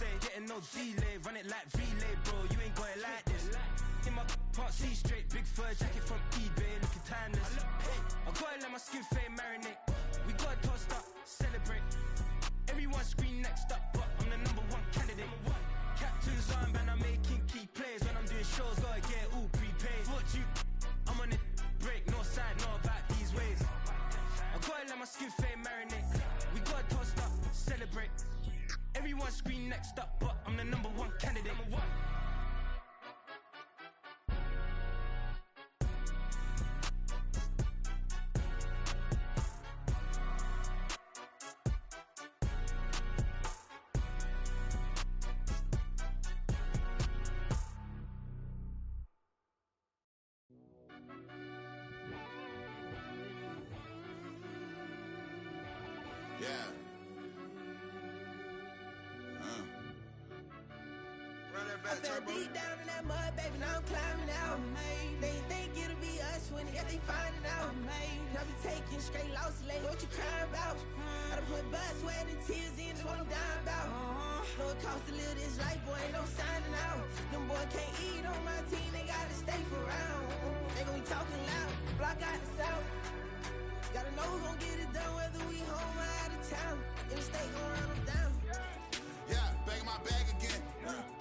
say, getting no delay, run it like relay, bro, you ain't got it like this. In my can't see straight, big fur jacket from eBay, looking timeless. Hey, I gotta let my skin fade marinate. We gotta toast up, celebrate. Everyone scream next up, but I'm the #1 candidate. Captain's armband, I'm making key plays. When I'm doing shows, gotta get all prepaid. What you, I'm on it, break, no side, no about these ways. I gotta let my skin fade marinate. We gotta toast up, celebrate. Everyone scream next up, but I'm the #1 candidate. Yeah. Run that back, I fell deep down in that mud, baby, now I'm climbing out. They think it'll be us when they finding out. I be taking straight losses lately, what you crying about? I done put blood, sweat, and tears in, that's what I'm dying about. Know it costs to live this life, boy, ain't no signing out. Them boys can't eat on my team, they gotta stay for round. They gon' be talking loud, block out the south. Gotta know who gon' get it done, whether we home or out of town. In the state gon' run them down. Yeah, back in my bag again.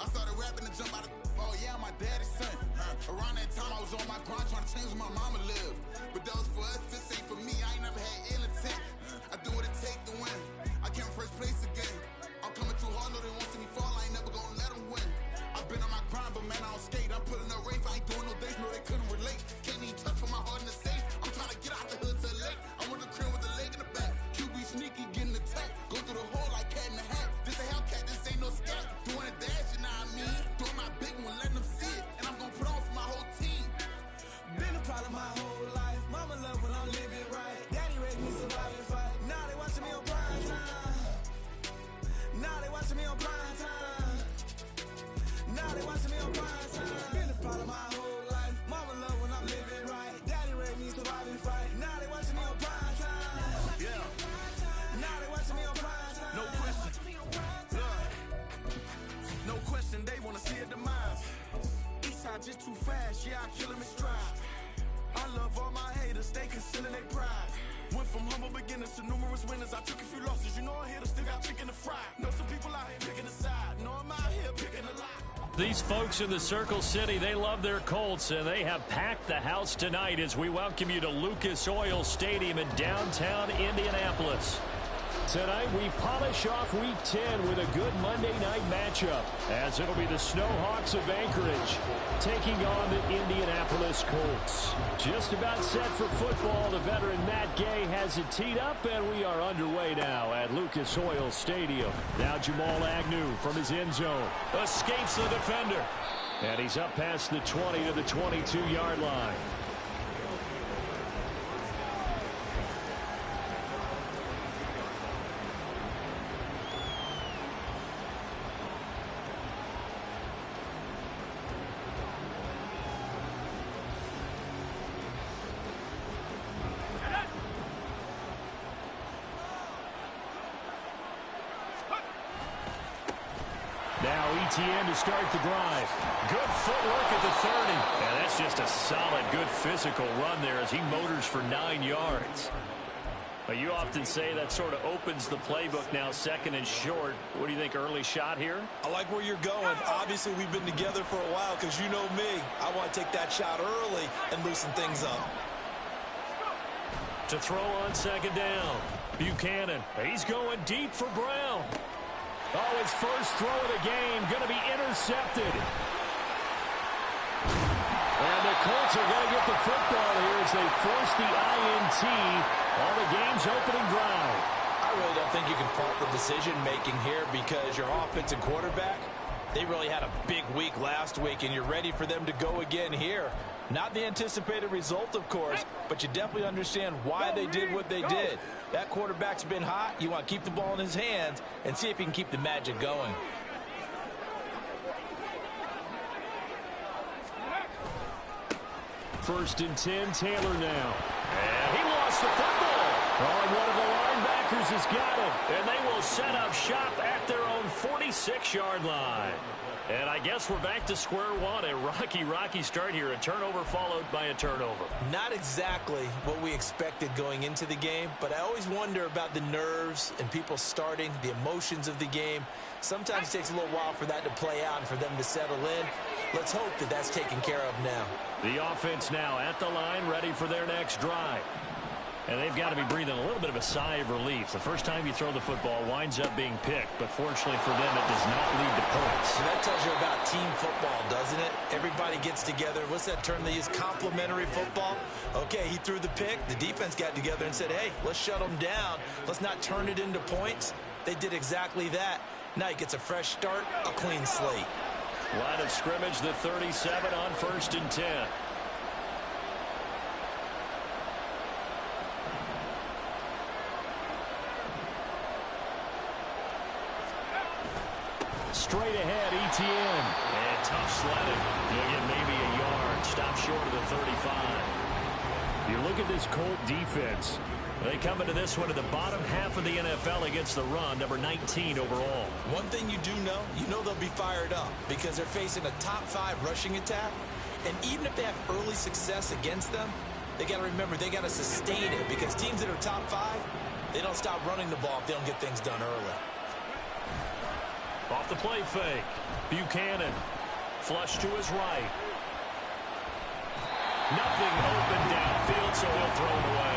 I started rapping to jump out of oh yeah, I'm my daddy's son. Around that time I was on my grind trying to change where my mama lived. But that was for us, this ain't for me. I ain't never had ill intent. I do what it take to win. I came first place again. I'm coming too hard, no they won't see me fall. I ain't never gonna let them win. I've been on my grind, but man I don't skate. I'm putting up race, I ain't doing no days, no they couldn't relate. Can't even touch for my heart in the safe. I'm trying to get out the hood to the lake. I want the crib with the leg in the back. QB sneaky, getting attacked. Go through the hole like cat in the hat. This a Hellcat, this ain't no scat. Doing a dash, you know what I mean? Doing my big one, letting them see it. And I'm gonna put on for my whole team. Been a problem my whole life. Mama love when I'm living right. Daddy raised me survive and fight. Now they watching me on prime time. Now they watching me on prime time. Now they watching me on prime time. Been a problem my whole life. Mama love when I'm living right. Daddy raised me survive and fight. Now they watching me on prime time. Yeah. Now they watching me on prime time. No question. No question, they wanna see a demise. Eastside just too fast, yeah, I kill them in stride. I love all my haters, they concealing their pride. Went from humble beginners to numerous winners. I took a few losses, you know I'm here to still got chicken to fry. Know some people out here picking a side, know I'm out here picking a lot. These folks in the Circle City, they love their Colts, and they have packed the house tonight as we welcome you to Lucas Oil Stadium in downtown Indianapolis. Tonight, we polish off Week 10 with a good Monday night matchup, as it'll be the Snowhawks of Anchorage taking on the Indianapolis Colts. Just about set for football. The veteran Matt Gay has it teed up, and we are underway now at Lucas Oil Stadium. Now Jamal Agnew from his end zone escapes the defender, and he's up past the 20 to the 22-yard line. Now ETN to start the drive. Good footwork at the 30. And that's just a solid, good physical run there as he motors for 9 yards. But you often say that sort of opens the playbook now, second and short. What do you think, early shot here? I like where you're going. Obviously, we've been together for a while because you know me. I want to take that shot early and loosen things up. To throw on second down. Buchanan, he's going deep for Brown. Oh, his first throw of the game going to be intercepted. And the Colts are going to get the football here as they force the INT on the game's opening drive. I really don't think you can fault the decision-making here because your offensive quarterback, they really had a big week last week, and you're ready for them to go again here. Not the anticipated result, of course, but you definitely understand why they did what they did. That quarterback's been hot. You want to keep the ball in his hands and see if he can keep the magic going. First and 10, Taylor now. And he lost the football. Oh, and one of the linebackers has got it. And they will set up shop at their own 46-yard line. And I guess we're back to square one. A rocky start here. A turnover followed by a turnover. Not exactly what we expected going into the game, but I always wonder about the nerves and people starting, the emotions of the game. Sometimes it takes a little while for that to play out and for them to settle in. Let's hope that that's taken care of now. The offense now at the line, ready for their next drive. And they've got to be breathing a little bit of a sigh of relief. The first time you throw the football winds up being picked, but fortunately for them, it does not lead to points. And that tells you about team football, doesn't it? Everybody gets together. What's that term they use? Complementary football? Okay, he threw the pick. The defense got together and said, hey, let's shut them down. Let's not turn it into points. They did exactly that. Now he gets a fresh start, a clean slate. Line of scrimmage, the 37 on 1st and 10. Straight ahead, ETN. And tough sledding. He'll get maybe a yard. Stop short of the 35. You look at this Colt defense. They come into this one at the bottom half of the NFL against the run, number 19 overall. One thing you do know, they'll be fired up because they're facing a top 5 rushing attack. And even if they have early success against them, they got to remember they got to sustain it because teams that are top 5, they don't stop running the ball if they don't get things done early. Off the play fake. Buchanan. Flush to his right. Nothing open downfield, so he'll throw it away.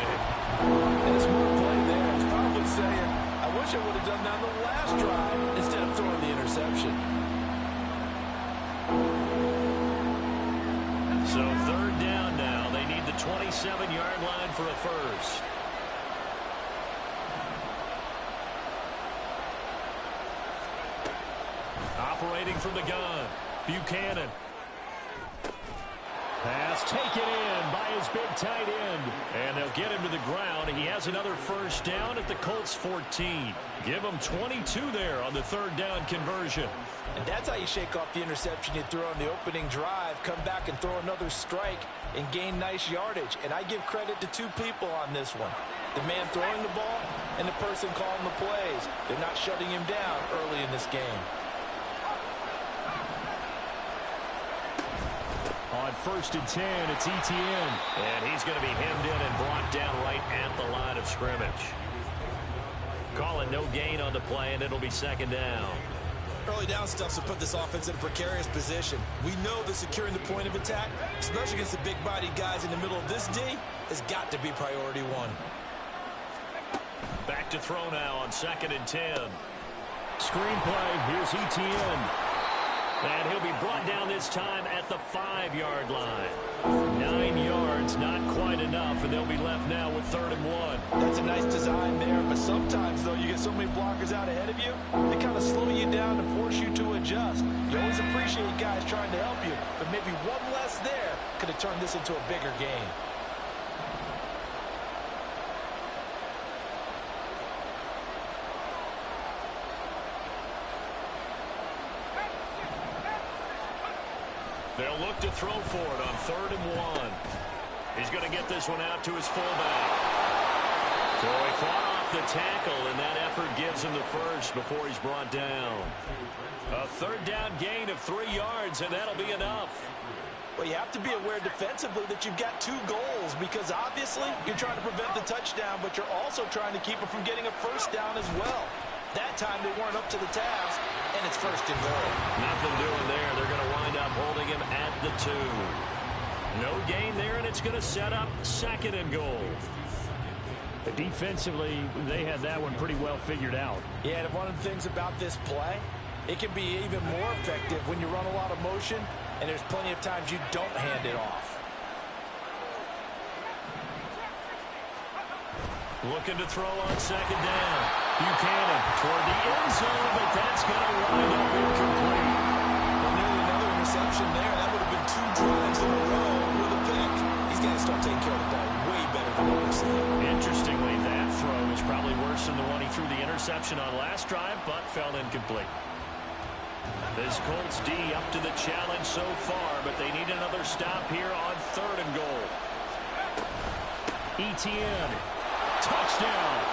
And a smart play there. He's probably saying, I wish I would have done that on the last drive instead of throwing the interception. So 3rd down now. They need the 27-yard line for a first. Operating from the gun, Buchanan. Pass taken in by his big tight end. And they'll get him to the ground. He has another first down at the Colts 14. Give him 22 there on the 3rd down conversion. And that's how you shake off the interception you threw on the opening drive, come back and throw another strike and gain nice yardage. And I give credit to 2 people on this one. The man throwing the ball and the person calling the plays. They're not shutting him down early in this game. On 1st and 10, it's ETN. And he's going to be hemmed in and brought down right at the line of scrimmage. Calling no gain on the play, and it'll be 2nd down. Early down stuff's to put this offense in a precarious position. We know that securing the point of attack, especially against the big-bodied guys in the middle of this D, has got to be priority 1. Back to throw now on 2nd and 10. Screenplay, here's ETN. And he'll be brought down this time at the 5-yard line. 9 yards, not quite enough, and they'll be left now with 3rd and 1. That's a nice design there, but sometimes, though, you get so many blockers out ahead of you, they kind of slow you down and force you to adjust. You always appreciate guys trying to help you, but maybe one less there could have turned this into a bigger game. They'll look to throw for it on 3rd and 1. He's going to get this one out to his fullback. So he fought off the tackle, and that effort gives him the first before he's brought down. A 3rd down gain of 3 yards, and that'll be enough. Well, you have to be aware defensively that you've got 2 goals because obviously you're trying to prevent the touchdown, but you're also trying to keep it from getting a first down as well. That time they weren't up to the task, and it's 1st and goal. Nothing doing there. They're going to wind up holding him at the 2. No gain there, and it's going to set up 2nd and goal. Defensively, they had that one pretty well figured out. Yeah, and one of the things about this play, it can be even more effective when you run a lot of motion, and there's plenty of times you don't hand it off. Looking to throw on 2nd down. Buchanan toward the end zone, but that's going to wind up incomplete. Well, nearly another interception there. That would have been 2 drives in a row with a pick. He's got to start taking care of the ball way better than what we're seeing. Interestingly, that throw is probably worse than the one he threw the interception on last drive, but fell incomplete. This Colts D up to the challenge so far, but they need another stop here on 3rd and goal. ETN. Touchdown.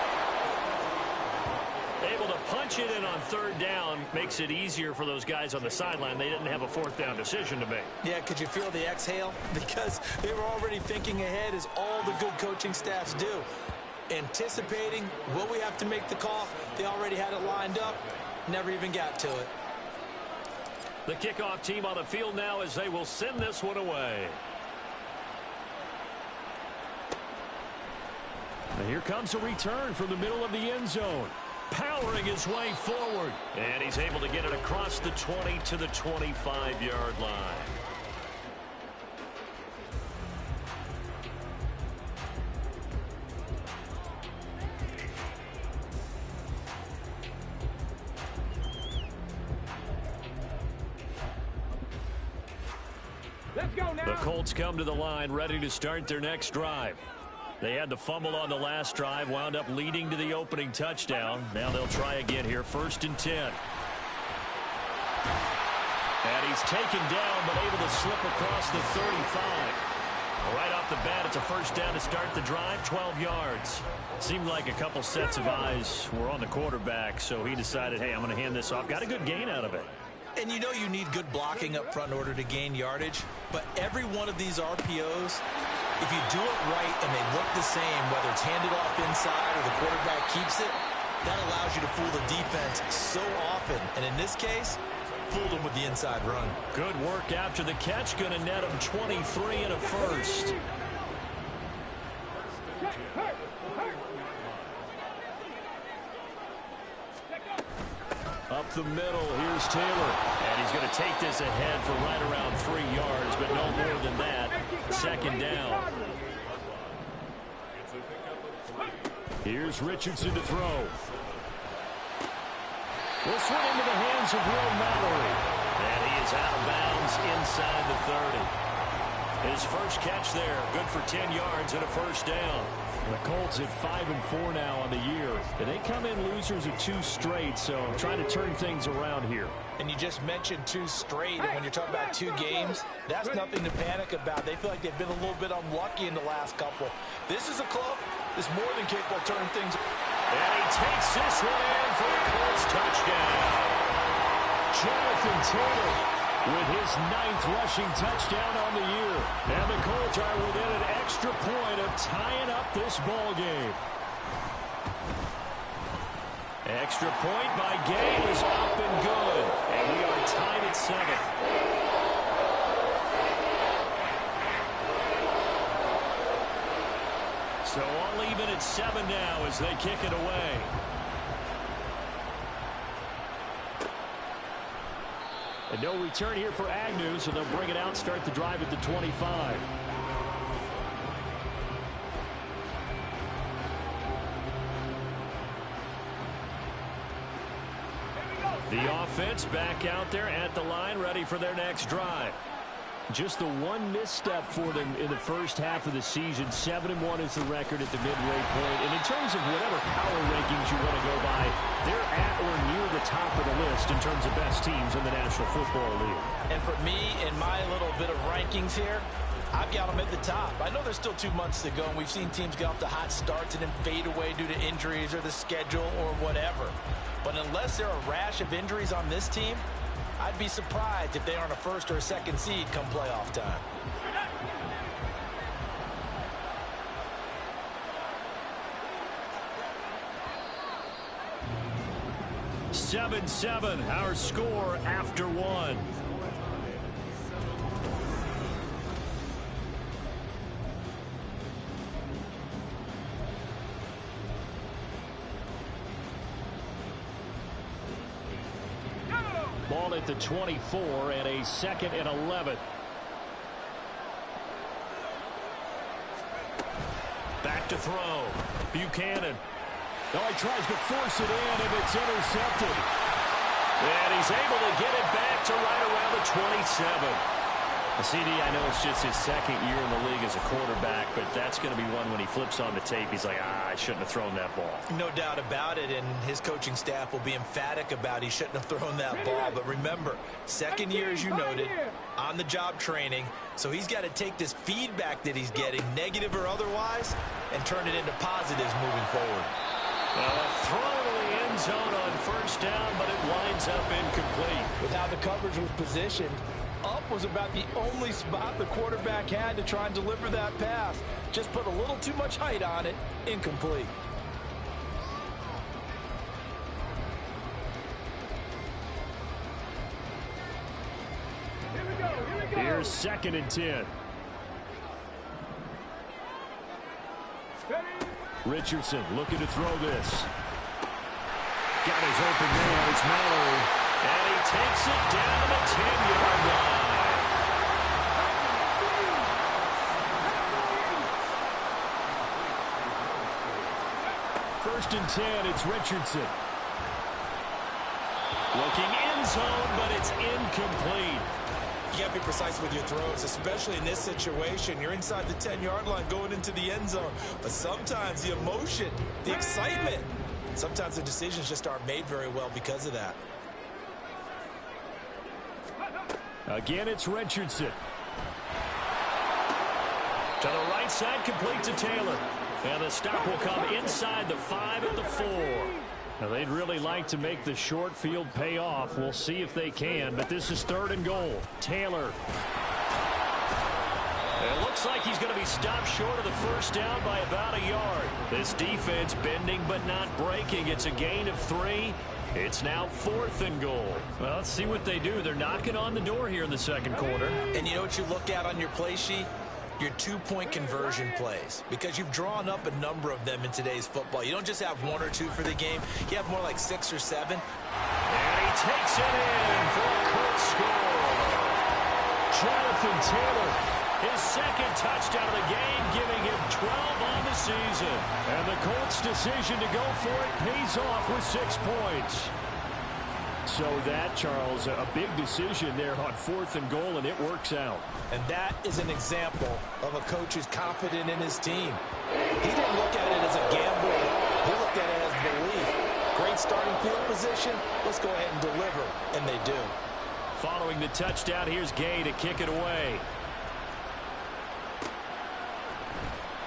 Able to punch it in on third down makes it easier for those guys on the sideline. They didn't have a fourth down decision to make. Yeah, could you feel the exhale? Because they were already thinking ahead, as all the good coaching staffs do. Anticipating, will we have to make the call? They already had it lined up, never even got to it. The kickoff team on the field now as they will send this one away. And here comes a return from the middle of the end zone. Powering his way forward. And he's able to get it across the 20 to the 25-yard line. Let's go now. The Colts come to the line ready to start their next drive. They had the fumble on the last drive, wound up leading to the opening touchdown. Now they'll try again here, 1st and 10. And he's taken down, but able to slip across the 35. Right off the bat, it's a first down to start the drive, 12 yards. Seemed like a couple sets of eyes were on the quarterback, so he decided, hey, I'm going to hand this off. Got a good gain out of it. And you know you need good blocking up front in order to gain yardage, but every one of these RPOs, if you do it right and they look the same, whether it's handed off inside or the quarterback keeps it, that allows you to fool the defense so often. And in this case, fooled them with the inside run. Good work after the catch. Going to net him 23 and a first. Up the middle, here's Taylor. And he's going to take this ahead for right around 3 yards, but no more than that. 2nd down. Here's Richardson to throw. This one into the hands of Will Mallory. And he is out of bounds inside the 30. His first catch there, good for 10 yards and a first down. The Colts at 5-4 now on the year. And they come in losers of 2 straight, so trying to turn things around here. And you just mentioned 2 straight, and when you're talking about 2 games, that's nothing to panic about. They feel like they've been a little bit unlucky in the last couple. This is a club that's more than capable of turning things. And he takes this one in for a Colts touchdown. Jonathan Taylor with his 9th rushing touchdown on the year. And the Colts are within an extra point of tying up this ball game. Extra point by Gay is up and good. And we are tied at 7. So all even at 7 now as they kick it away. And no return here for Agnew, so they'll bring it out, start the drive at the 25. The offense back out there at the line, ready for their next drive. Just the one misstep for them in the first half of the season. 7-1 is the record at the midway point. And in terms of whatever power rankings you want to go by, they're at or near the top of the list in terms of best teams in the National Football League. And for me, in my little bit of rankings here, I've got them at the top. I know there's still 2 months to go, and we've seen teams get off to hot starts and then fade away due to injuries or the schedule or whatever. But unless there are a rash of injuries on this team, I'd be surprised if they aren't a 1st or a 2nd seed come playoff time. Seven, our score after 1. Ball at the 24 and a 2nd and 11. Back to throw. Buchanan. No, he tries to force it in, and it's intercepted. And he's able to get it back to right around the 27. CD, I know it's just his 2nd year in the league as a quarterback, but that's going to be one when he flips on the tape. He's like, I shouldn't have thrown that ball. No doubt about it, and his coaching staff will be emphatic about he shouldn't have thrown that ball. But remember, 2nd year, as you noted, on-the-job training, so he's got to take this feedback that he's getting, negative or otherwise, and turn it into positives moving forward. Well, a throw to the end end zone on first down, but it winds up incomplete. With how the coverage was positioned, up was about the only spot the quarterback had to try and deliver that pass. Just put a little too much height on it. Incomplete. Here's 2nd and 10. Richardson looking to throw this. Got his open man. It's Mallory. And he takes it down the 10-yard line. First and 10, it's Richardson. Looking end zone, but it's incomplete. You got to be precise with your throws, especially in this situation. You're inside the 10-yard line going into the end zone. But sometimes the emotion, the excitement, sometimes the decisions just aren't made very well because of that. Again, it's Richardson. To the right side, complete to Taylor. And the stop will come inside the 5 at the 4. Now, they'd really like to make the short field pay off. We'll see if they can, but this is 3rd and goal. Taylor. It looks like he's going to be stopped short of the first down by about a yard. This defense bending but not breaking. It's a gain of 3. It's now 4th and goal. Well, let's see what they do. They're knocking on the door here in the second quarter. And you know what you look at on your play sheet? Your 2-point conversion plays, because you've drawn up a number of them in today's football. You don't just have 1 or 2 for the game. You have more like 6 or 7. And he takes it in for a Colts score. Jonathan Taylor, his 2nd touchdown of the game, giving him 12 on the season. And the Colts' decision to go for it pays off with 6 points. So that, Charles, a big decision there on 4th and goal, and it works out. And that is an example of a coach who's confident in his team. He didn't look at it as a gamble. He looked at it as belief. Great starting field position. Let's go ahead and deliver. And they do. Following the touchdown, here's Gay to kick it away.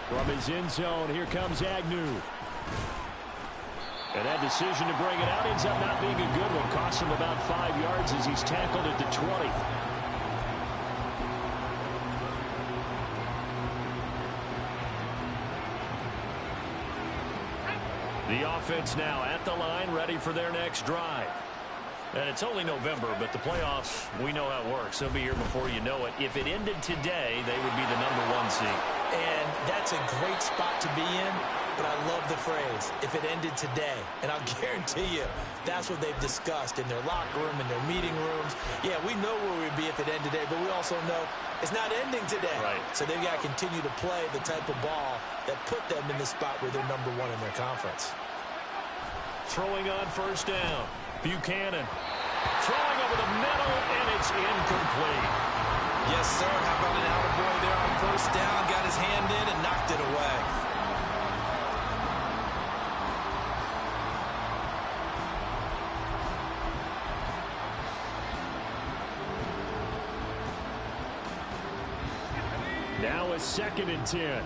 From his end zone, here comes Agnew. And that decision to bring it out ends up not being a good one. Costs him about 5 yards as he's tackled at the 20. The offense now at the line, ready for their next drive. And it's only November, but the playoffs, we know how it works. They'll be here before you know it. If it ended today, they would be the #1 seed. And that's a great spot to be in. But I love the phrase, if it ended today. And I'll guarantee you, that's what they've discussed in their locker room, in their meeting rooms. Yeah, we know where we'd be if it ended today, but we also know it's not ending today. Right. So they've got to continue to play the type of ball that put them in the spot where they're #1 in their conference. Throwing on first down. Buchanan. Throwing over the middle, and it's incomplete. Yes, sir. How about an attaboy there on first down? Got his hand in and knocked it away. Now a 2nd and 10.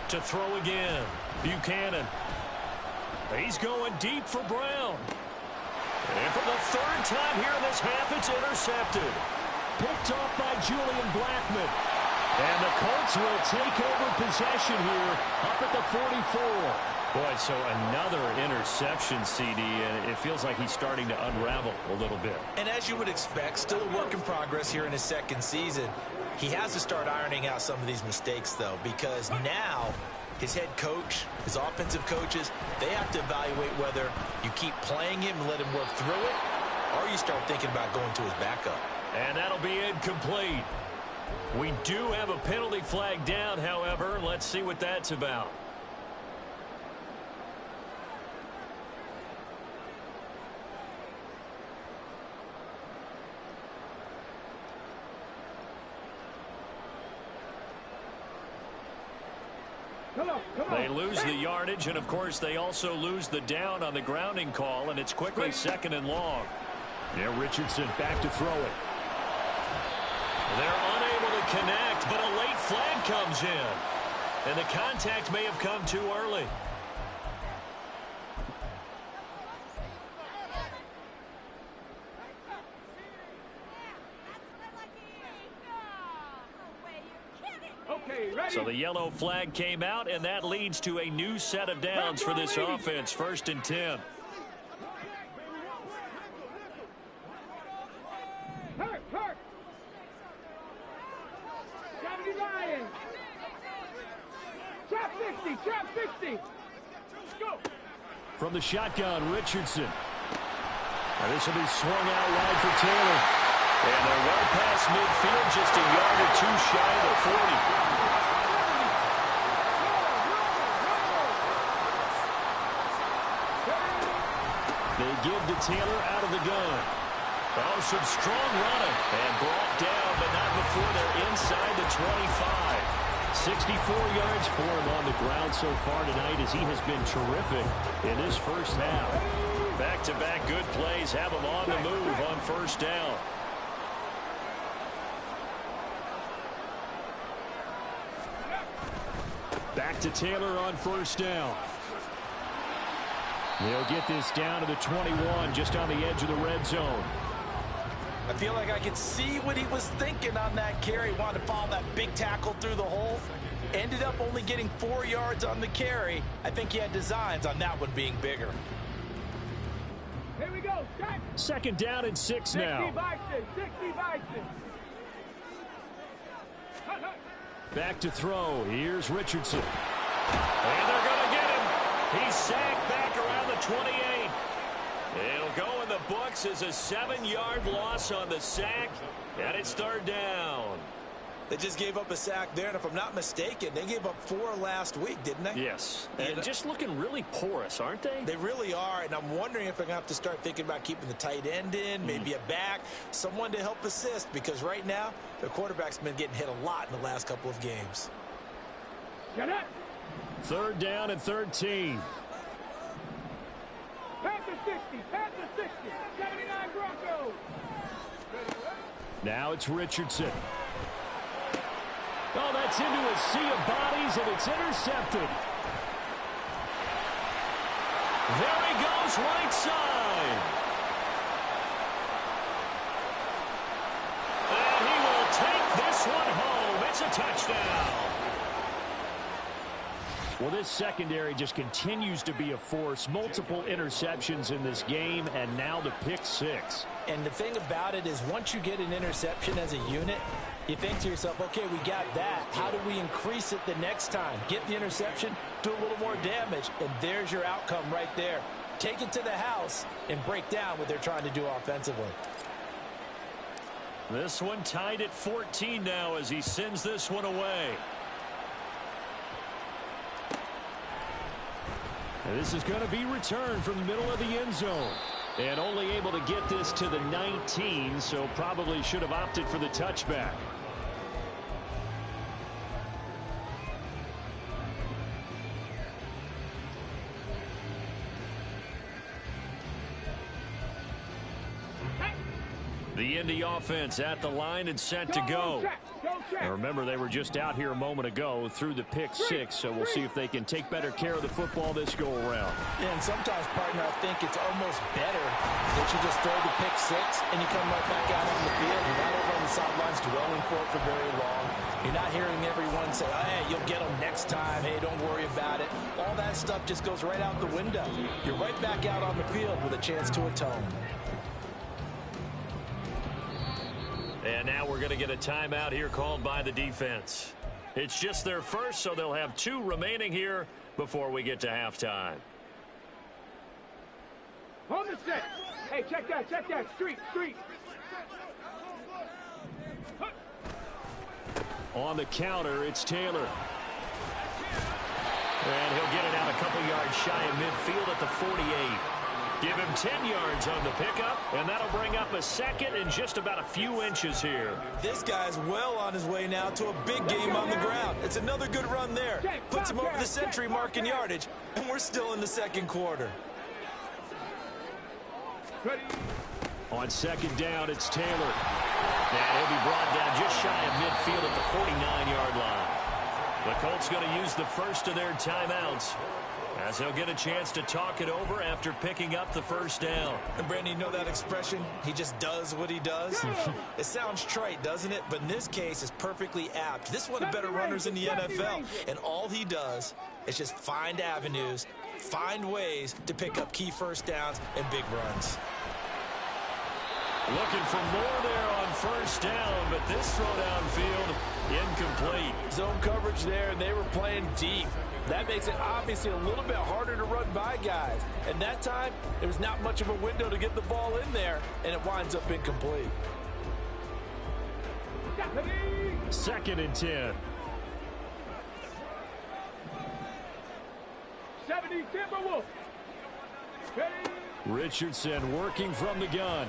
To throw again. Buchanan. He's going deep for Brown. And for the 3rd time here in this half, it's intercepted. Picked off by Julian Blackman. And the Colts will take over possession here up at the 44. Boy, so another interception, CD, and it feels like he's starting to unravel a little bit. And as you would expect, still a work in progress here in his 2nd season. He has to start ironing out some of these mistakes, though, because now his head coach, his offensive coaches, they have to evaluate whether you keep playing him and let him work through it, or you start thinking about going to his backup. And that'll be incomplete. We do have a penalty flag down, however. Let's see what that's about. They lose the yardage, and of course they also lose the down on the grounding call, and it's quickly 2nd and long. Yeah, Richardson back to throw it. They're unable to connect, but a late flag comes in. And the contact may have come too early. So the yellow flag came out, and that leads to a new set of downs for this offense. 1st and 10. Trap 60. Go. From the shotgun, Richardson. And this will be swung out wide for Taylor. And they're well past midfield, just a yard or two shy of the 40. They give to Taylor out of the gun. Oh, some strong running. And brought down, but not before they're inside the 25. 64 yards for him on the ground so far tonight, as he has been terrific in this first half. Back-to-back good plays have him on the move on 1st down. Back to Taylor on 1st down. They'll get this down to the 21, just on the edge of the red zone. I feel like I could see what he was thinking on that carry. Wanted to follow that big tackle through the hole. Ended up only getting 4 yards on the carry. I think he had designs on that one being bigger. Here we go. Check. 2nd down and 6 now. 60 Bison. Back to throw. Here's Richardson. And they're going to get him. He's sacked back around the 28. It'll go in the books as a 7-yard loss on the sack, and it's 3rd down. They just gave up a sack there, and if I'm not mistaken, they gave up 4 last week, didn't they? Yes, and just looking really porous, aren't they? They really are, and I'm wondering if they're going to have to start thinking about keeping the tight end in, maybe a back, someone to help assist, because right now, their quarterback's been getting hit a lot in the last couple of games. Get it. 3rd down and 13. Panther 60, 79 Broncos. Now it's Richardson. Oh, that's into a sea of bodies, and it's intercepted. There he goes, right side. And he will take this one home. It's a touchdown. Well, this secondary just continues to be a force. Multiple interceptions in this game, and now the pick 6. And the thing about it is, once you get an interception as a unit, you think to yourself, okay, we got that. How do we increase it the next time? Get the interception, do a little more damage, and there's your outcome right there. Take it to the house and break down what they're trying to do offensively. This one tied at 14 now as he sends this one away. And this is going to be returned from the middle of the end zone. And only able to get this to the 19, so probably should have opted for the touchback. The Indy offense at the line and set to go. And remember, they were just out here a moment ago through the pick 6, so we'll see if they can take better care of the football this go-around. Yeah, and sometimes, partner, I think it's almost better that you just throw the pick 6 and you come right back out on the field. You're not over on the sidelines dwelling for it for very long. You're not hearing everyone say, oh, hey, you'll get them next time. Hey, don't worry about it. All that stuff just goes right out the window. You're right back out on the field with a chance to atone. And now we're going to get a timeout here called by the defense. It's just their first, so they'll have 2 remaining here before we get to halftime. Hold the set. Hey, check that. Street. On the counter, it's Taylor. And he'll get it out a couple yards shy of midfield at the 48. Give him 10 yards on the pickup, and that'll bring up a second and just about a few inches here. This guy's well on his way now to a big game on the ground. It's another good run there. Puts him over the century mark in yardage, and we're still in the second quarter. On 2nd down, it's Taylor. And he'll be brought down just shy of midfield at the 49-yard line. The Colts going to use the first of their timeouts, as they'll get a chance to talk it over after picking up the first down. And Brandon, you know that expression? He just does what he does. It sounds trite, doesn't it? But in this case, it's perfectly apt. This is one of the better runners in the NFL. And all he does is just find avenues, find ways to pick up key first downs and big runs. Looking for more there on first down, but this throw downfield incomplete. Zone coverage there, and they were playing deep. That makes it obviously a little bit harder to run by guys. And that time, there was not much of a window to get the ball in there, and it winds up incomplete. 2nd and 10. 70 Timberwolves. Richardson working from the gun.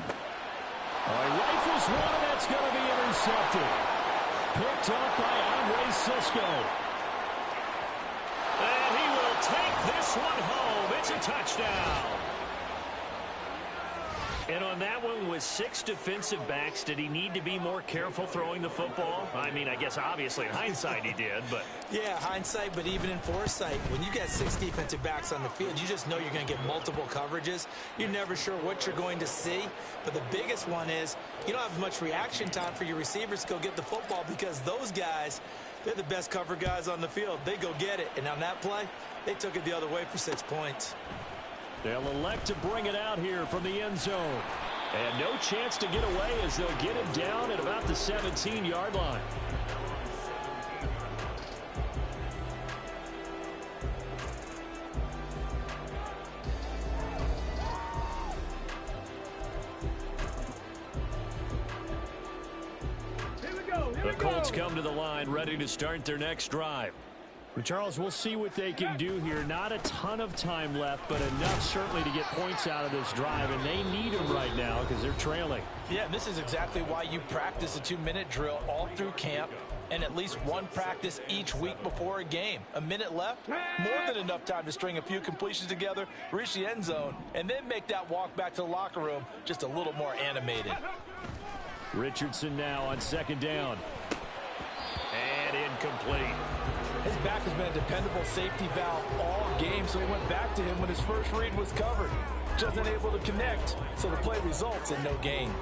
He rifles one, and that's going to be intercepted. Picked up by Andre Sisco. And he will take this one home. It's a touchdown. And on that one, with 6 defensive backs, did he need to be more careful throwing the football? I mean, I guess obviously in hindsight he did, but... Yeah, hindsight, but even in foresight, when you got 6 defensive backs on the field, you just know you're going to get multiple coverages. You're never sure what you're going to see. But the biggest one is you don't have much reaction time for your receivers to go get the football, because those guys, they're the best cover guys on the field. They go get it. And on that play, they took it the other way for 6 points. They'll elect to bring it out here from the end zone. And no chance to get away as they'll get him down at about the 17-yard line. The Colts come to the line, ready to start their next drive. Charles, we'll see what they can do here. Not a ton of time left, but enough certainly to get points out of this drive, and they need them right now because they're trailing. Yeah, this is exactly why you practice a 2-minute drill all through camp, and at least one practice each week before a game. A minute left, more than enough time to string a few completions together, reach the end zone, and then make that walk back to the locker room just a little more animated. Richardson now on 2nd down. And incomplete. His back has been a dependable safety valve all game, so he went back to him when his first read was covered. Just unable to connect, so the play results in no gain.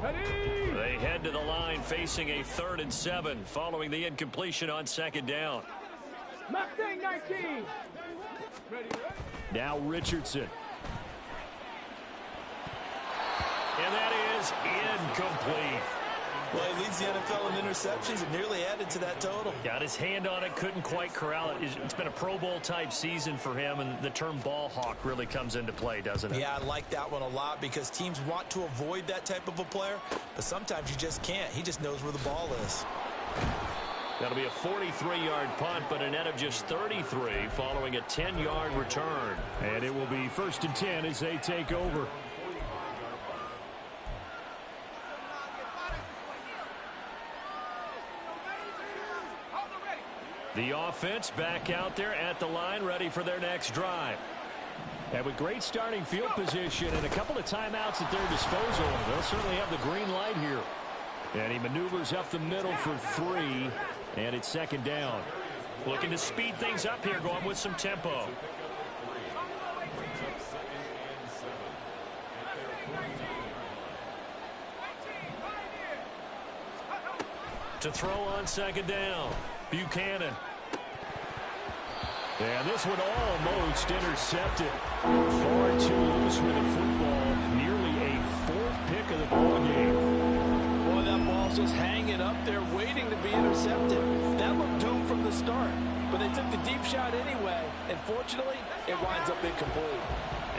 They head to the line facing a 3rd and 7 following the incompletion on 2nd down. Mustang 19. Now Richardson. And that is incomplete. Well, he leads the NFL in interceptions and nearly added to that total. Got his hand on it, couldn't quite corral it. It's been a Pro Bowl type season for him, and the term ball hawk really comes into play, doesn't it? Yeah, I like that one a lot because teams want to avoid that type of a player, but sometimes you just can't. He just knows where the ball is. That'll be a 43-yard punt, but a net of just 33 following a 10-yard return. And it will be 1st and 10 as they take over. The offense back out there at the line, ready for their next drive. And with great starting field position and a couple of timeouts at their disposal, they'll certainly have the green light here. And he maneuvers up the middle for 3, and it's 2nd down. Looking to speed things up here, going with some tempo. To throw on 2nd down, Buchanan. And this one almost intercepted. Far too loose with the football. Nearly a 4th pick of the ball game. Boy, that ball's just hanging up there waiting to be intercepted. That looked doomed from the start. But they took the deep shot anyway. And fortunately, it winds up incomplete.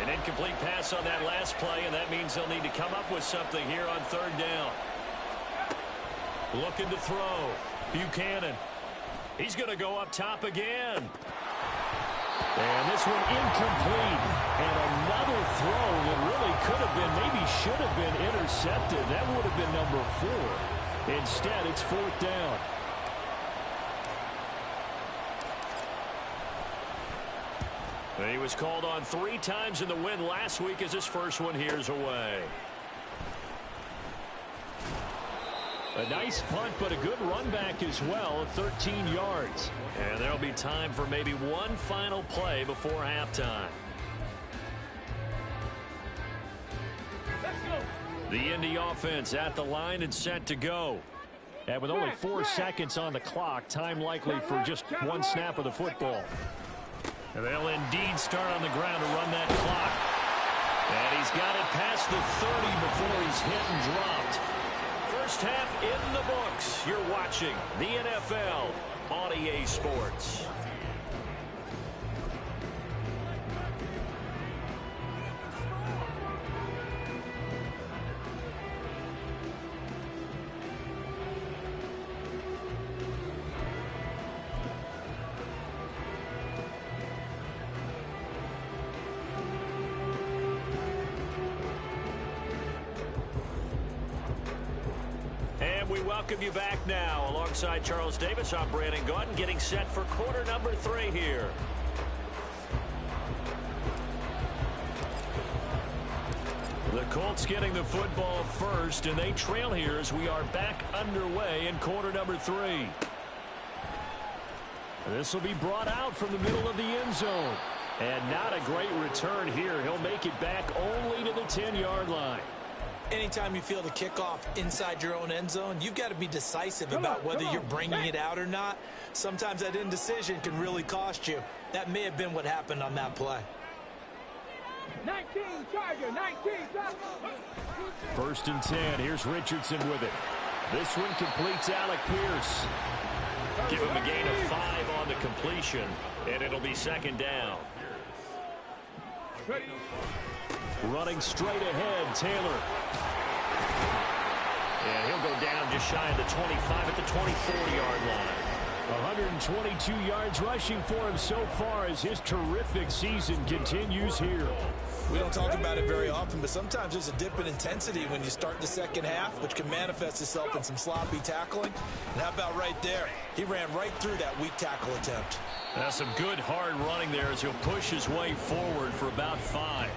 An incomplete pass on that last play, and that means they'll need to come up with something here on 3rd down. Looking to throw. Buchanan. He's going to go up top again. And this one incomplete. And another throw that really could have been, maybe should have been intercepted. That would have been number 4. Instead, it's 4th down. He was called on 3 times in the win last week as his first one here's away. A nice punt, but a good run back as well at 13 yards. And there'll be time for maybe one final play before halftime. The Indy offense at the line and set to go. And with only 4 seconds on the clock, time likely for just one snap of the football. And they'll indeed start on the ground to run that clock. And he's got it past the 30 before he's hit and dropped. First half in the books. You're watching the NFL on EA Sports. We welcome you back now. Alongside Charles Davis, I'm Brandon Gaudin, getting set for quarter number 3 here. The Colts getting the football first, and they trail here as we are back underway in quarter number 3. This will be brought out from the middle of the end zone. And not a great return here. He'll make it back only to the 10-yard line. Anytime you feel the kickoff inside your own end zone, you've got to be decisive about whether you're bringing it out or not. Sometimes that indecision can really cost you. That may have been what happened on that play. 19 Charger, 19 Charger. First and 10. Here's Richardson with it. This one completes Alec Pierce. Give him a gain of 5 on the completion, and it'll be second down. Ready. Running straight ahead, Taylor. And he'll go down just shy of the 25 at the 24-yard line. 122 yards rushing for him so far as his terrific season continues here. We don't talk about it very often, but sometimes there's a dip in intensity when you start the second half, which can manifest itself in some sloppy tackling. And how about right there? He ran right through that weak tackle attempt. That's some good hard running there as he'll push his way forward for about 5.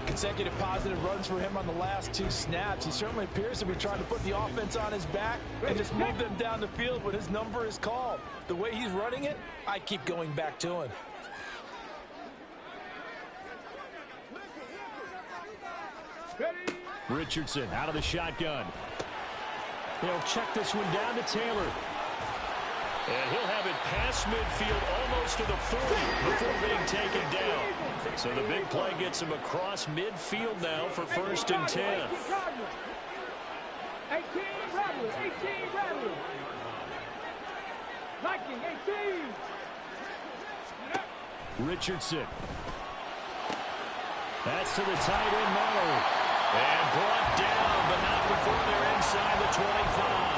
Consecutive positive runs for him on the last 2 snaps. He certainly appears to be trying to put the offense on his back and just move them down the field when his number is called. The way he's running it, I keep going back to him. Richardson out of the shotgun. He'll check this one down to Taylor. And he'll have it past midfield almost to the 40 before being taken down. So the big play gets him across midfield now for first and 10. 18 Rattler, 18 Rattler. Viking, 18. Richardson. That's to the tight end, Marlowe. And brought down, but not before they're inside the 25.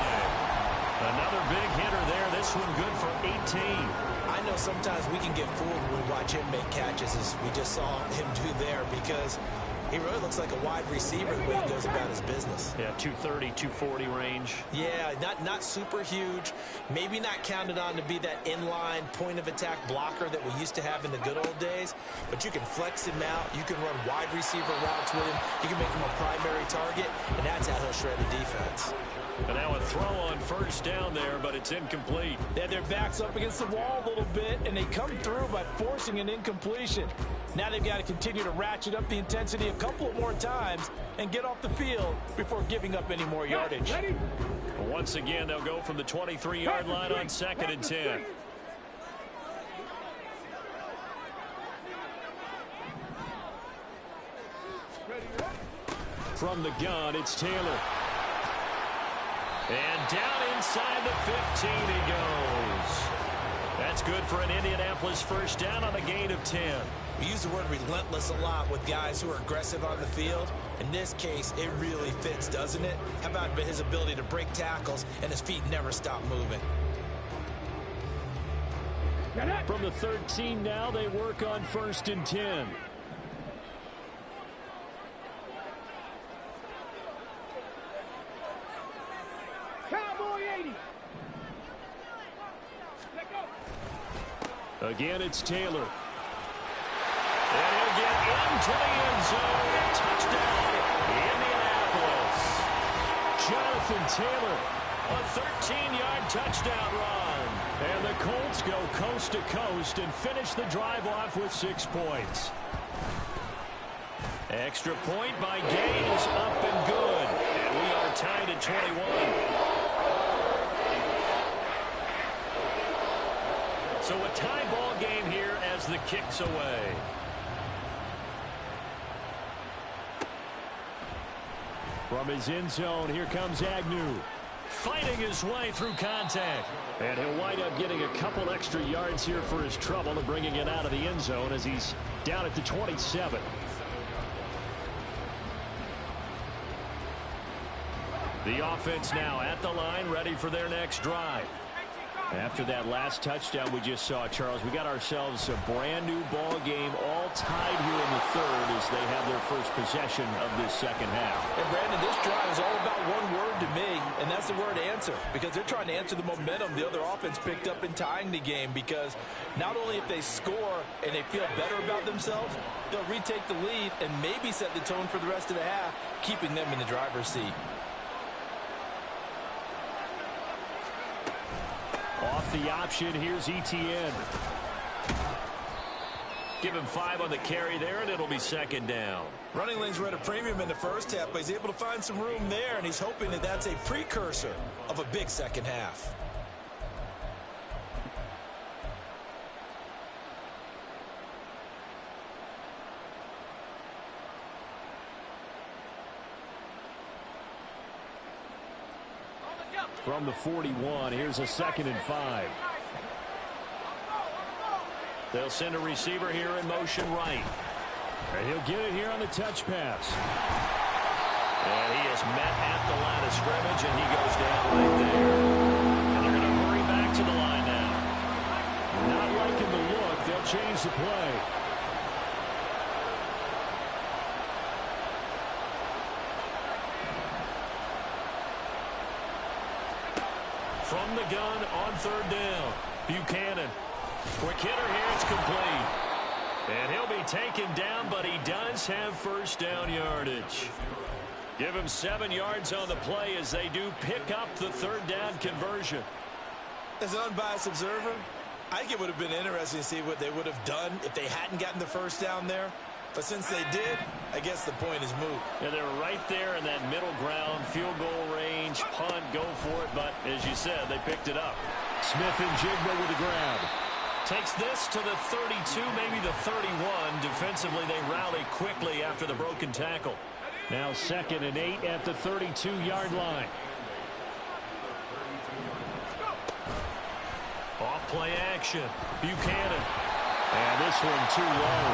Another big hitter there. This one good for 18. I know sometimes we can get fooled when we watch him make catches, as we just saw him do there, because he really looks like a wide receiver the way he goes about his business. Yeah, 230, 240 range. Yeah, not super huge. Maybe not counted on to be that inline point-of-attack blocker that we used to have in the good old days, but you can flex him out. You can run wide receiver routes with him. You can make him a primary target, and that's how he'll shred the defense. And now a throw on first down there, but it's incomplete. Yeah, their back's up against the wall a little bit, and they come through by forcing an incompletion. Now they've got to continue to ratchet up the intensity a couple of more times and get off the field before giving up any more yardage. Once again, they'll go from the 23-yard line on second and 10. From the gun, it's Taylor. And down inside the 15 he goes. That's good for an Indianapolis first down on a gain of 10. We use the word relentless a lot with guys who are aggressive on the field. In this case, it really fits, doesn't it? How about his ability to break tackles and his feet never stop moving? From the 13 now, they work on first and 10. Again, it's Taylor. into the end zone. Touchdown, Indianapolis. Jonathan Taylor, a 13-yard touchdown run. And the Colts go coast to coast and finish the drive off with 6 points. Extra point by Gay is up and good. And we are tied at 21. So a tie ball game here as the kick's away. From his end zone, here comes Agnew. Fighting his way through contact. And he'll wind up getting a couple extra yards here for his trouble and bringing it out of the end zone as he's down at the 27. The offense now at the line, ready for their next drive. After that last touchdown we just saw, Charles, we got ourselves a brand new ball game, all tied here in the third as they have their first possession of this second half. And Brandon, this drive is all about one word to me, and that's the word answer, because they're trying to answer the momentum the other offense picked up in tying the game, because not only if they score and they feel better about themselves, they'll retake the lead and maybe set the tone for the rest of the half, keeping them in the driver's seat. Off the option, here's Etienne. Give him 5 on the carry there, and it'll be second down. Running lanes were at a premium in the first half, but he's able to find some room there, and he's hoping that that's a precursor of a big second half. From the 41, here's a 2nd and 5. They'll send a receiver here in motion right. And he'll get it here on the touch pass. And he is met at the line of scrimmage, and he goes down right there. And they're going to hurry back to the line now. Not liking the look. They'll change the play. From the gun on 3rd down. Buchanan. Quick hitter here. It's complete. And he'll be taken down, but he does have first down yardage. Give him 7 yards on the play as they do pick up the 3rd down conversion. As an unbiased observer, I think it would have been interesting to see what they would have done if they hadn't gotten the first down there. But since they did, I guess the point is moot. Yeah, they were right there in that middle ground, field goal range, punt, go for it. But as you said, they picked it up. Smith and Jigba with the grab. Takes this to the 32, maybe the 31. Defensively, they rally quickly after the broken tackle. Now 2nd and 8 at the 32-yard line. Off play action. Buchanan. And this one too low.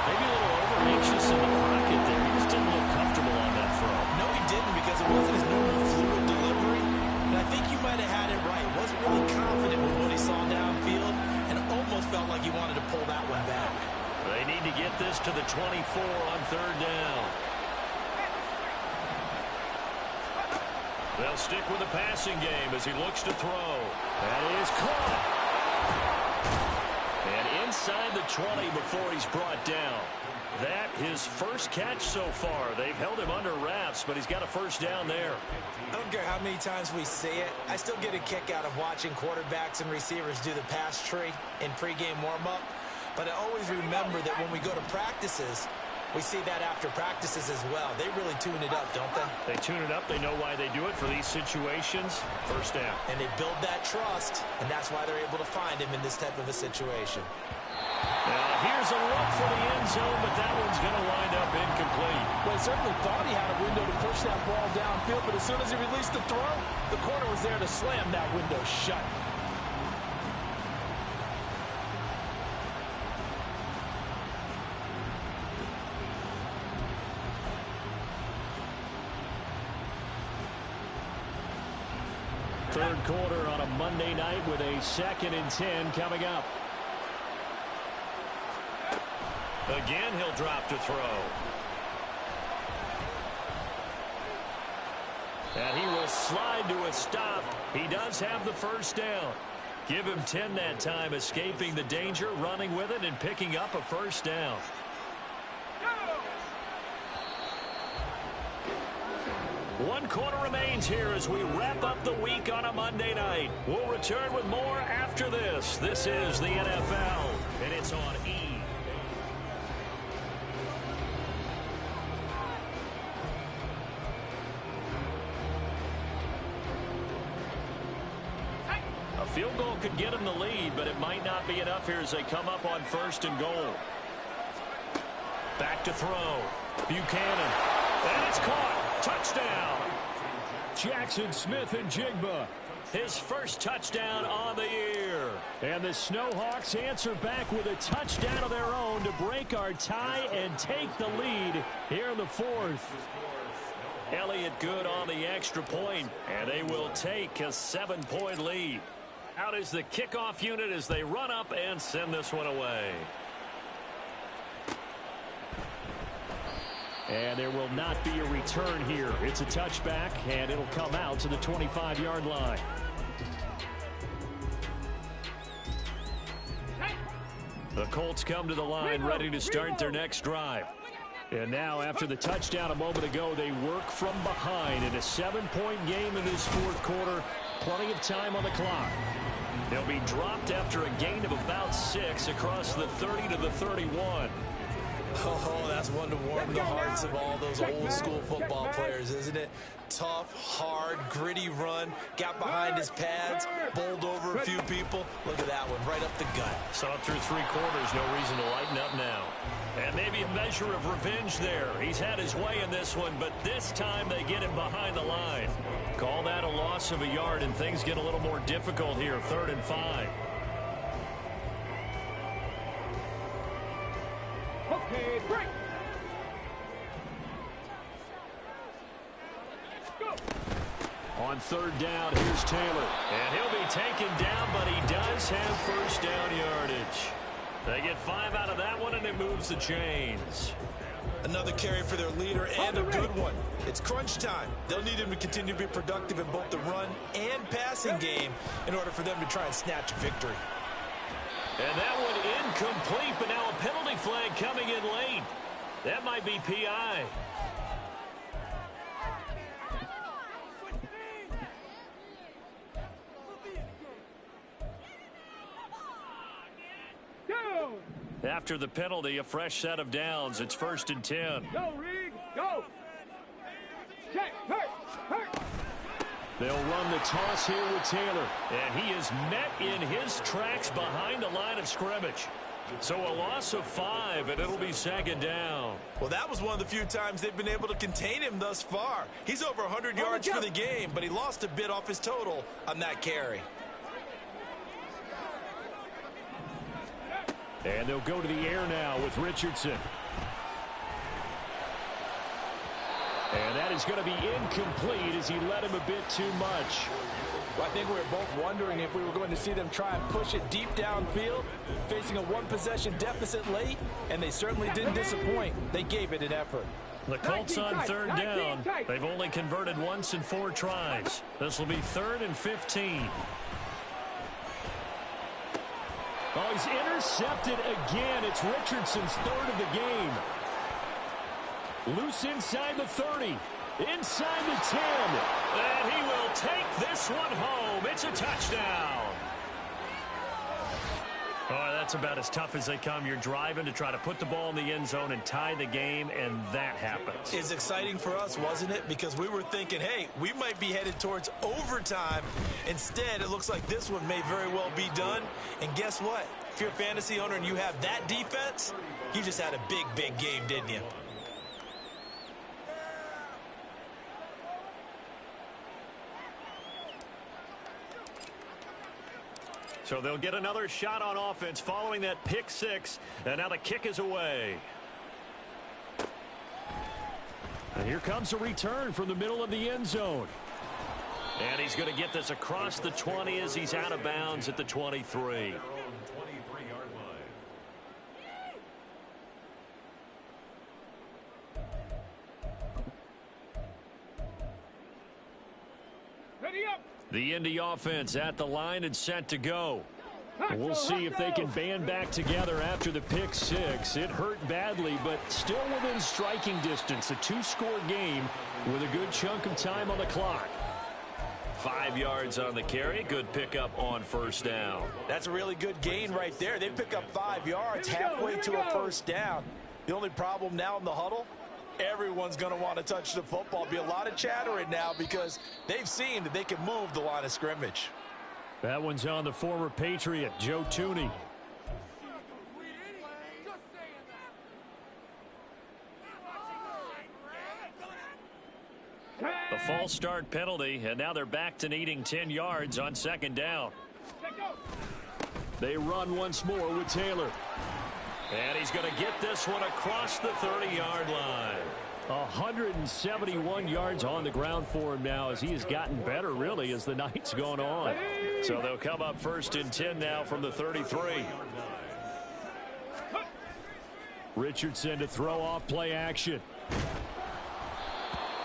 Maybe a little over-anxious in the pocket there. He just didn't look comfortable on that throw. No, he didn't, because it wasn't his normal fluid delivery. And I think you might have had it right. Wasn't really confident with what he saw downfield and almost felt like he wanted to pull that one back. They need to get this to the 24 on 3rd down. They'll stick with the passing game as he looks to throw. That is caught. And inside the 20 before he's brought down. That his first catch so far. They've held him under wraps, but he's got a first down there. I don't care how many times we see it. I still get a kick out of watching quarterbacks and receivers do the pass tree in pregame warm-up. But I always remember that when we go to practices, we see that after practices as well. They really tune it up, don't they? They tune it up. They know why they do it for these situations. First down. And they build that trust, and that's why they're able to find him in this type of a situation. Now, here's a look for the end zone, but that one's going to wind up incomplete. Well, he certainly thought he had a window to push that ball downfield, but as soon as he released the throw, the corner was there to slam that window shut. Third quarter on a Monday night with a 2nd and 10 coming up. Again, he'll drop to throw. And he will slide to a stop. He does have the first down. Give him 10 that time, escaping the danger, running with it, and picking up a first down. One quarter remains here as we wrap up the week on a Monday night. We'll return with more after this. This is the NFL, and it's on E! A field goal could get them the lead, but it might not be enough here as they come up on 1st and goal. Back to throw. Buchanan. And it's caught. Touchdown. Jackson Smith-Njigba. His first touchdown on the year. And the Snowhawks answer back with a touchdown of their own to break our tie and take the lead here in the 4th. Elliott good on the extra point, and they will take a 7-point lead. Out is the kickoff unit as they run up and send this one away. And there will not be a return here. It's a touchback, and it'll come out to the 25-yard line. The Colts come to the line ready to start their next drive. And now, after the touchdown a moment ago, they work from behind in a 7-point game in this 4th quarter. Plenty of time on the clock. They'll be dropped after a gain of about 6 across the 30 to the 31. Oh, that's one to warm the hearts of all those old-school football players, isn't it? Tough, hard, gritty run. Got behind his pads, bowled over a few people. Look at that one, right up the gut. Saw it through 3 quarters, no reason to lighten up now. And maybe a measure of revenge there. He's had his way in this one, but this time they get him behind the line. Call that a loss of a yard, and things get a little more difficult here, 3rd and 5. Okay, break. Go. On 3rd down, here's Taylor. And he'll be taken down, but he does have first down yardage. They get 5 out of that one, and it moves the chains. Another carry for their leader, and a good one. It's crunch time. They'll need him to continue to be productive in both the run and passing game in order for them to try and snatch a victory. And that one incomplete, but now a penalty flag coming in late. That might be PI. After the penalty, a fresh set of downs. It's 1st and 10. Go, Reed, go. Check, hurt. They'll run the toss here with Taylor. And he is met in his tracks behind the line of scrimmage. So a loss of 5, and it'll be 2nd down. Well, that was one of the few times they've been able to contain him thus far. He's over 100 yards for the game, but he lost a bit off his total on that carry. And they'll go to the air now with Richardson. And that is going to be incomplete as he led him a bit too much. Well, I think we were both wondering if we were going to see them try and push it deep downfield, facing a 1-possession deficit late, and they certainly didn't disappoint. They gave it an effort. The Colts on 3rd down. They've only converted once in 4 tries. This will be 3rd and 15. Oh, he's intercepted again. It's Richardson's 3rd of the game. Loose inside the 30. Inside the 10. And he will take this one home. It's a touchdown. Oh, that's about as tough as they come. You're driving to try to put the ball in the end zone and tie the game, and that happens. It's exciting for us, wasn't it? Because we were thinking, hey, we might be headed towards overtime. Instead, it looks like this one may very well be done. And guess what? If you're a fantasy owner and you have that defense, you just had a big, big game, didn't you? So they'll get another shot on offense following that pick 6, and now the kick is away. And here comes a return from the middle of the end zone. And he's going to get this across the 20 as he's out of bounds at the 23. Ready up. The Indy offense at the line and set to go. We'll see if they can band back together after the pick six. It hurt badly, but still within striking distance. A two-score game with a good chunk of time on the clock. 5 yards on the carry. Good pickup on first down. That's a really good gain right there. They pick up 5 yards halfway to a first down. The only problem now in the huddle, everyone's going to want to touch the football. Be a lot of chattering now because they've seen that they can move the line of scrimmage. That one's on the former Patriot, Joe Tooney. A false start penalty, and now they're back to needing 10 yards on second down. They run once more with Taylor. And he's going to get this one across the 30-yard line. 171 yards on the ground for him now as he has gotten better, really, as the night's gone on. So they'll come up first and 10 now from the 33. Richardson to throw off play action.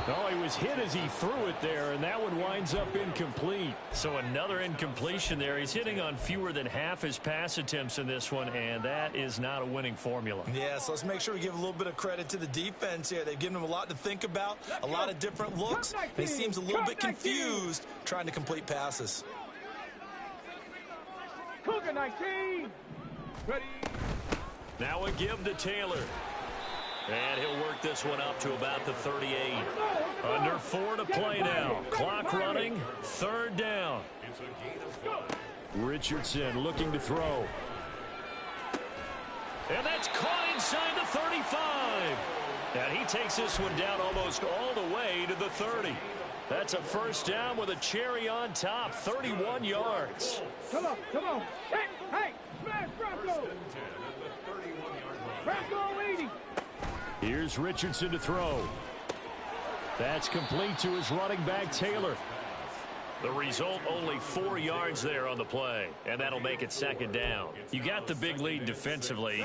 Oh, he was hit as he threw it there, and that one winds up incomplete. So another incompletion there. He's hitting on fewer than half his pass attempts in this one, and that is not a winning formula. Yeah, so let's make sure we give a little bit of credit to the defense here. They've given him a lot to think about, a lot of different looks. He seems a little bit confused trying to complete passes. Cougar 19. Ready. Now a give to Taylor. And he'll work this one up to about the 38. Under 4 to play now. Clock running. Third down. Richardson looking to throw. And that's caught inside the 35. And he takes this one down almost all the way to the 30. That's a first down with a cherry on top. 31 yards. Come on, come on. Hey, smash Bronco. Bronco 80. Here's Richardson to throw. That's complete to his running back, Taylor. The result, only 4 yards there on the play, and that'll make it second down. You got the big lead defensively,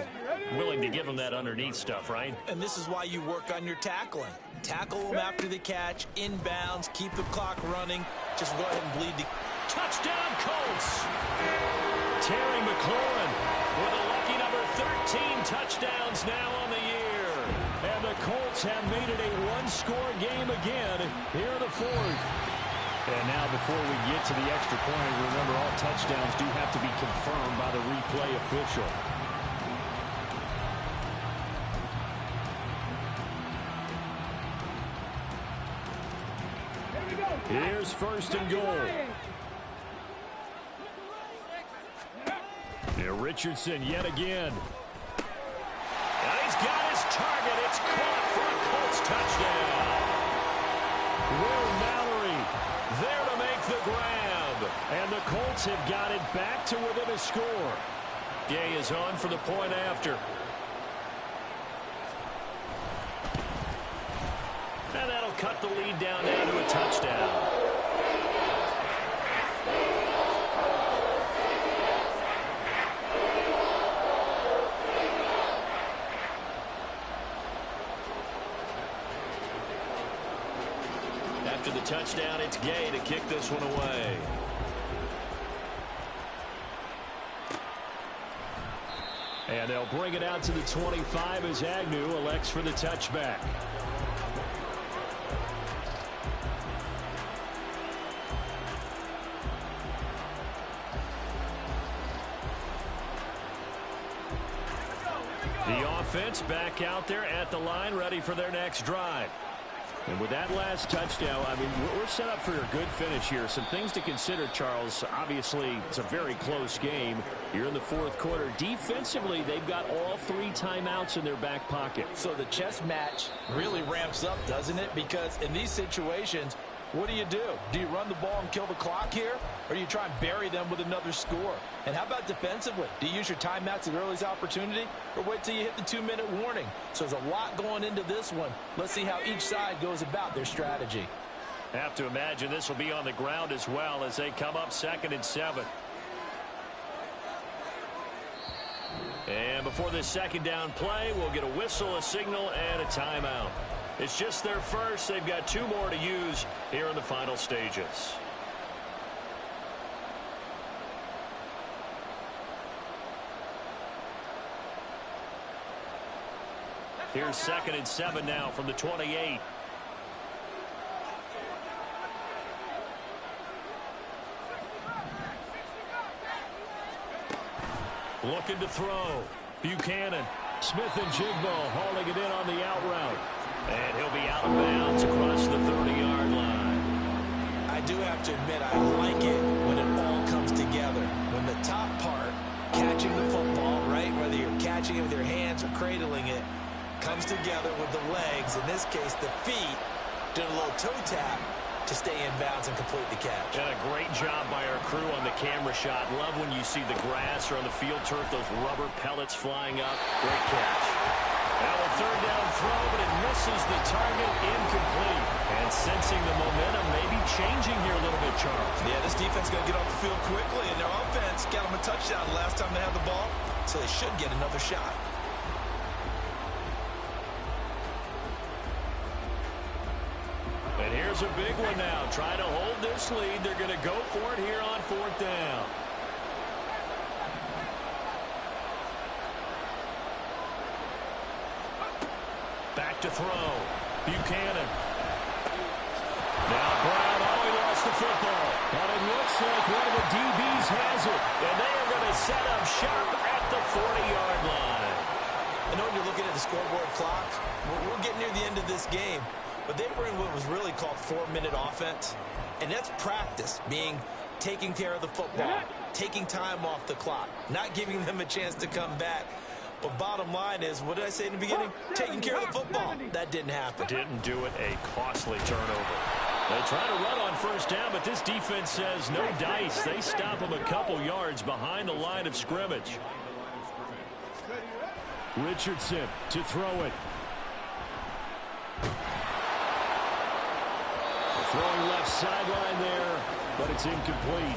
willing to give them that underneath stuff, right? And this is why you work on your tackling. Tackle them after the catch, inbounds, keep the clock running. Just go ahead and bleed the... Touchdown, Colts! Terry McLaurin with a lucky number 13 touchdowns now on the year. And the Colts have made it a one-score game again here in the fourth. And now before we get to the extra point, remember all touchdowns do have to be confirmed by the replay official. Here's first and goal. Here Richardson yet again. And he's got his target. It's caught for a Colts touchdown. Will Mallory there to make the grab. And the Colts have got it back to within a score. Gay is on for the point after. And that'll cut the lead down to a touchdown. After the touchdown, it's Gay to kick this one away. And they'll bring it out to the 25 as Agnew elects for the touchback. The offense back out there at the line, ready for their next drive. And with that last touchdown, I mean, we're set up for a good finish here. Some things to consider, Charles. Obviously, it's a very close game. You're in the fourth quarter. Defensively, they've got all 3 timeouts in their back pocket. So the chess match really ramps up, doesn't it? Because in these situations, what do? Do you run the ball and kill the clock here? Or do you try and bury them with another score? And how about defensively? Do you use your timeouts at earliest opportunity? Or wait till you hit the 2-minute warning? So there's a lot going into this one. Let's see how each side goes about their strategy. Have to imagine this will be on the ground as well as they come up 2nd and 7. And before this second down play, we'll get a whistle, a signal, and a timeout. It's just their first. They've got 2 more to use here in the final stages. Here's 2nd and 7 now from the 28. Looking to throw. Buchanan. Smith and Jigbo hauling it in on the out route. And he'll be out of bounds across the 30-yard line. I do have to admit, I like it when it all comes together. When the top part, catching the football, right, whether you're catching it with your hands or cradling it, comes together with the legs, in this case the feet, doing a little toe tap to stay in bounds and complete the catch. And a great job by our crew on the camera shot. Love when you see the grass or on the field turf, those rubber pellets flying up. Great catch. Now a 3rd down throw, but it misses the target, incomplete. And sensing the momentum maybe changing here a little bit, Charles. Yeah, this defense is going to get off the field quickly, and their offense got them a touchdown last time they had the ball, so they should get another shot. And here's a big one now. Trying to hold this lead. They're going to go for it here on 4th down. Back to throw. Buchanan. Now Brown, he lost the football. But it looks like one of the DBs has it. And they are going to set up shop at the 40-yard line. I know when you're looking at the scoreboard clock, we're getting near the end of this game. But they were in what was really called 4-minute offense. And that's practice, being taking care of the football, taking time off the clock, not giving them a chance to come back. But bottom line is, what did I say in the beginning? Taking care of the football. That didn't happen. Didn't do it. A costly turnover. They try to run on 1st down, but this defense says no dice. They stop them a couple yards behind the line of scrimmage. Richardson to throw it. Throwing left sideline there, but it's incomplete.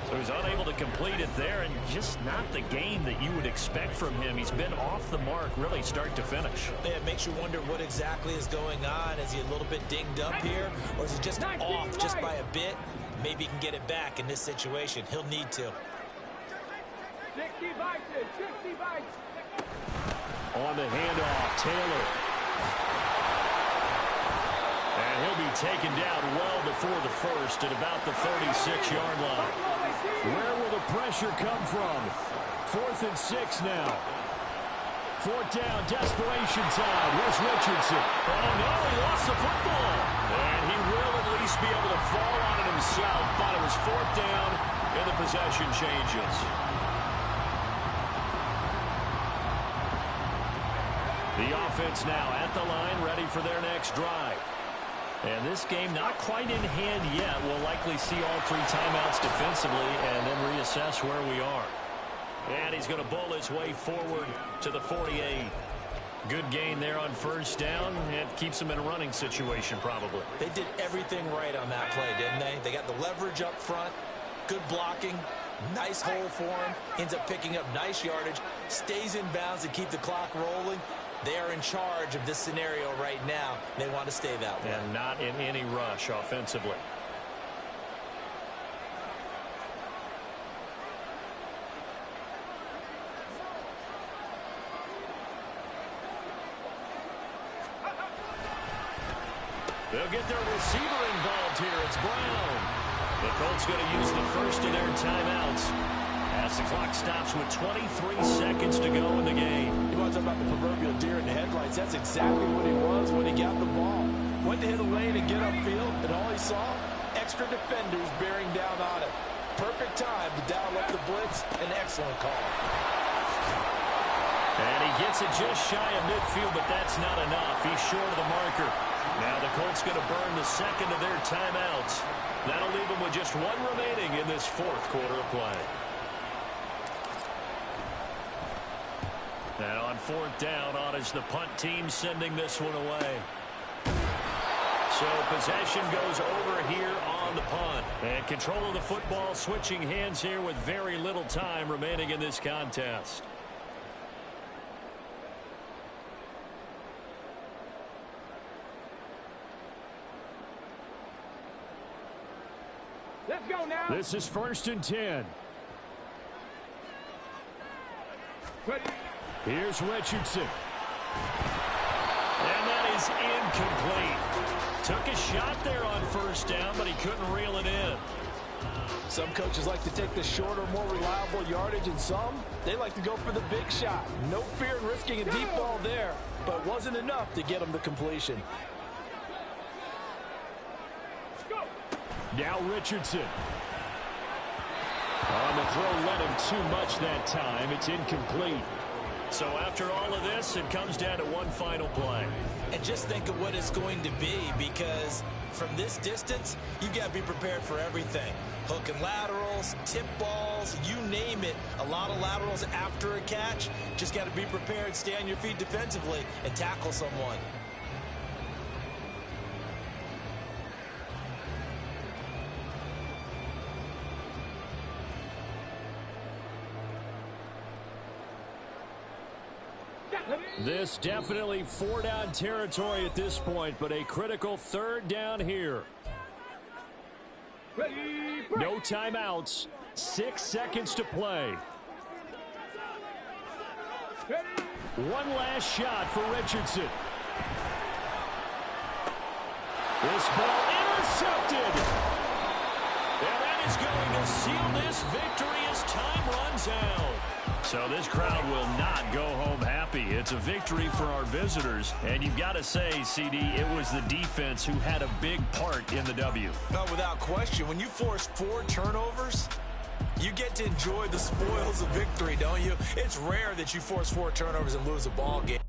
So he's unable to complete it there, and just not the game that you would expect from him. He's been off the mark, really start to finish. Yeah, it makes you wonder what exactly is going on. Is he a little bit dinged up here, or is he just off just by a bit? Maybe he can get it back in this situation. He'll need to. 60 bites. On the handoff, Taylor. And he'll be taken down well before the first at about the 36-yard line. Where will the pressure come from? 4th and 6 now. 4th down, desperation time. Here's Richardson. Oh, no, he lost the football. And he will at least be able to fall on it himself. But it was 4th down, and the possession changes. The offense now at the line, ready for their next drive. And this game not quite in hand yet. We'll likely see all 3 timeouts defensively and then reassess where we are. And he's going to bowl his way forward to the 48. Good gain there on 1st down. It keeps him in a running situation probably. They did everything right on that play, didn't they? They got the leverage up front, good blocking, nice hole for him, ends up picking up nice yardage, stays in bounds to keep the clock rolling. They are in charge of this scenario right now. They want to stay that way. And not in any rush offensively. They'll get their receiver involved here. It's Brown. The Colts going to use the first of their timeouts as the clock stops with 23 seconds to go in the game. You want to talk about the proverbial deer in the headlights? That's exactly what he was when he got the ball. Went to hit a lane and get upfield, and all he saw, extra defenders bearing down on it. Perfect time to dial up the blitz. An excellent call. And he gets it just shy of midfield, but that's not enough. He's short of the marker. Now the Colts going to burn the second of their timeouts. That'll leave them with just 1 remaining in this 4th quarter of play. And on 4th down, on is the punt team sending this one away. So possession goes over here on the punt. And control of the football switching hands here with very little time remaining in this contest. Let's go now. This is 1st and 10. Ready. Here's Richardson. And that is incomplete. Took a shot there on first down, but he couldn't reel it in. Some coaches like to take the shorter, more reliable yardage, and some, they like to go for the big shot. No fear in risking a deep ball there, but wasn't enough to get him the completion. Now Richardson. On the throw, led him too much that time. It's incomplete. So after all of this, it comes down to one final play. And just think of what it's going to be, because from this distance, you've got to be prepared for everything. Hook and laterals, tip balls, you name it. A lot of laterals after a catch. Just got to be prepared, stay on your feet defensively, and tackle someone. This definitely four-down territory at this point, but a critical third down here. No timeouts. 6 seconds to play. One last shot for Richardson. This ball intercepted. And that is going to seal this victory as time runs out. So this crowd will not go home happy. It's a victory for our visitors. And you've got to say, CD, it was the defense who had a big part in the W. No, without question. When you force 4 turnovers, you get to enjoy the spoils of victory, don't you? It's rare that you force 4 turnovers and lose a ball game.